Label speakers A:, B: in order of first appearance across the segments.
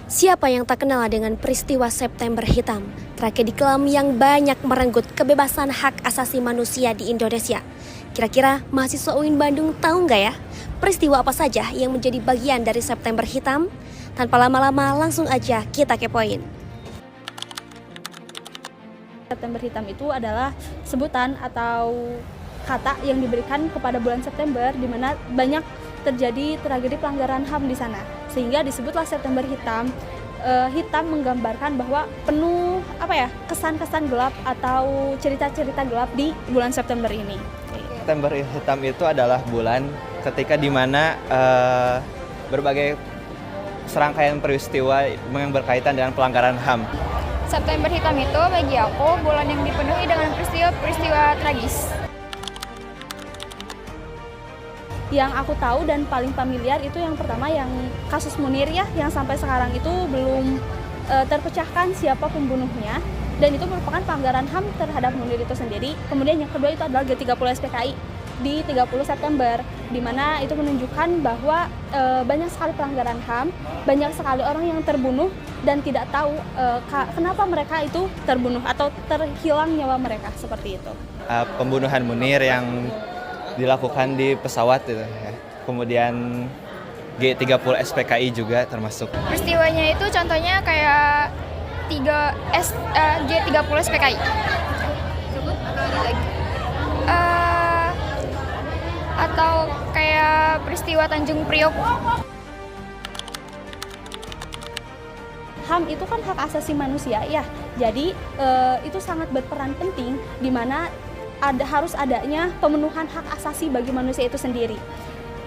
A: Siapa yang tak kenal dengan peristiwa September Hitam, tragedi kelam yang banyak merenggut kebebasan hak asasi manusia di Indonesia. Kira-kira mahasiswa UIN Bandung tahu nggak ya, peristiwa apa saja yang menjadi bagian dari September Hitam? Tanpa lama-lama langsung aja kita kepoin.
B: September Hitam itu adalah sebutan atau kata yang diberikan kepada bulan September di mana banyak terjadi tragedi pelanggaran HAM di sana. Sehingga disebutlah September Hitam. Hitam menggambarkan bahwa penuh kesan-kesan gelap atau cerita-cerita gelap di bulan September ini.
C: September Hitam itu adalah bulan ketika di mana berbagai serangkaian peristiwa yang berkaitan dengan pelanggaran HAM.
D: September Hitam itu bagi aku bulan yang dipenuhi dengan peristiwa-peristiwa tragis.
B: Yang aku tahu dan paling familiar itu yang pertama yang kasus Munir ya, yang sampai sekarang itu belum terpecahkan siapa pembunuhnya, dan itu merupakan pelanggaran HAM terhadap Munir itu sendiri. Kemudian yang kedua itu adalah G30 SPKI di 30 September, di mana itu menunjukkan bahwa banyak sekali pelanggaran HAM, banyak sekali orang yang terbunuh dan tidak tahu kenapa mereka itu terbunuh atau terhilang nyawa mereka, seperti itu.
C: Pembunuhan Munir yang dilakukan di pesawat itu ya. Kemudian G30 SPKI juga termasuk.
D: Peristiwanya itu contohnya kayak G30 SPKI. Atau kayak peristiwa Tanjung Priok.
B: HAM itu kan hak asasi manusia ya. Jadi itu sangat berperan penting di mana harus adanya pemenuhan hak asasi bagi manusia itu sendiri.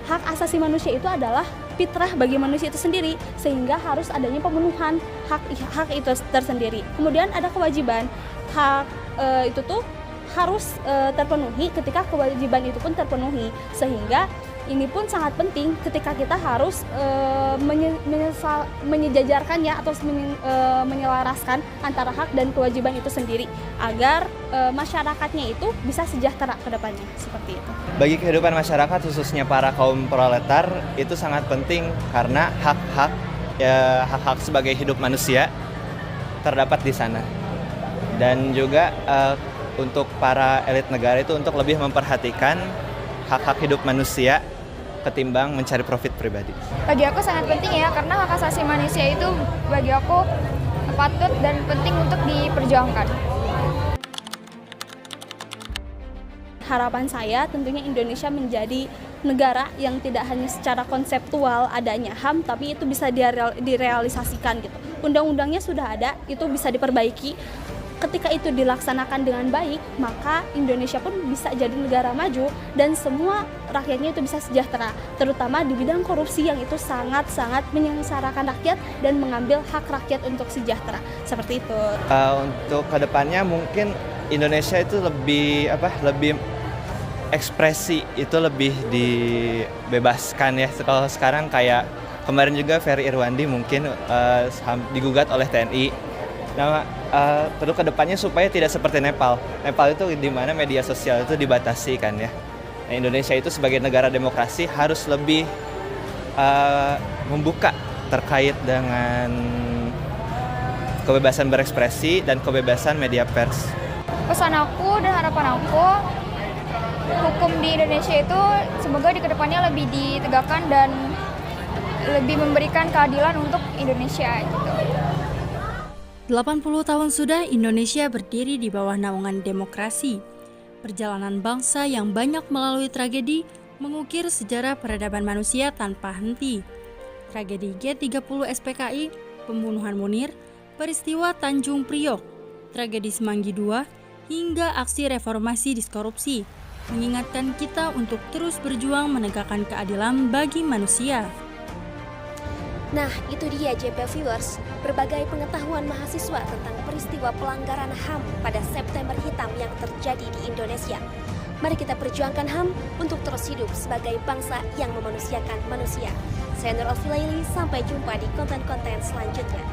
B: Hak asasi manusia itu adalah fitrah bagi manusia itu sendiri, sehingga harus adanya pemenuhan hak itu tersendiri. Kemudian ada kewajiban, hak itu tuh harus terpenuhi ketika kewajiban itu pun terpenuhi, sehingga ini pun sangat penting ketika kita harus menyejajarkannya atau menyelaraskan antara hak dan kewajiban itu sendiri agar masyarakatnya itu bisa sejahtera ke depannya, seperti itu.
C: Bagi kehidupan masyarakat khususnya para kaum proletar itu sangat penting karena hak-hak sebagai hidup manusia terdapat di sana. Dan juga untuk para elit negara itu untuk lebih memperhatikan hak-hak hidup manusia ketimbang mencari profit pribadi.
D: Bagi aku sangat penting ya, karena hak asasi manusia itu bagi aku patut dan penting untuk diperjuangkan.
B: Harapan saya tentunya Indonesia menjadi negara yang tidak hanya secara konseptual adanya HAM, tapi itu bisa direalisasikan gitu. Undang-undangnya sudah ada, itu bisa diperbaiki. Ketika itu dilaksanakan dengan baik, maka Indonesia pun bisa jadi negara maju dan semua rakyatnya itu bisa sejahtera, terutama di bidang korupsi yang itu sangat-sangat menyengsarakan rakyat dan mengambil hak rakyat untuk sejahtera, seperti itu.
C: Untuk kedepannya mungkin Indonesia itu lebih ekspresi itu lebih dibebaskan ya. Kalau sekarang kayak kemarin juga Ferry Irwandi mungkin digugat oleh TNI. Nah, perlu kedepannya supaya tidak seperti Nepal. Nepal itu di mana media sosial itu dibatasi kan ya. Nah, Indonesia itu sebagai negara demokrasi harus lebih membuka terkait dengan kebebasan berekspresi dan kebebasan media pers.
D: Pesan aku dan harapan aku, hukum di Indonesia itu semoga di kedepannya lebih ditegakkan dan lebih memberikan keadilan untuk Indonesia gitu.
E: 80 tahun sudah Indonesia berdiri di bawah naungan demokrasi. Perjalanan bangsa yang banyak melalui tragedi mengukir sejarah peradaban manusia tanpa henti. Tragedi G30 SPKI, pembunuhan Munir, peristiwa Tanjung Priok, tragedi Semanggi II, hingga aksi reformasi diskorupsi, mengingatkan kita untuk terus berjuang menegakkan keadilan bagi manusia.
A: Nah, itu dia JP Viewers, berbagai pengetahuan mahasiswa tentang peristiwa pelanggaran HAM pada September Hitam yang terjadi di Indonesia. Mari kita perjuangkan HAM untuk terus hidup sebagai bangsa yang memanusiakan manusia. Saya Nur Alfilaili, sampai jumpa di konten-konten selanjutnya.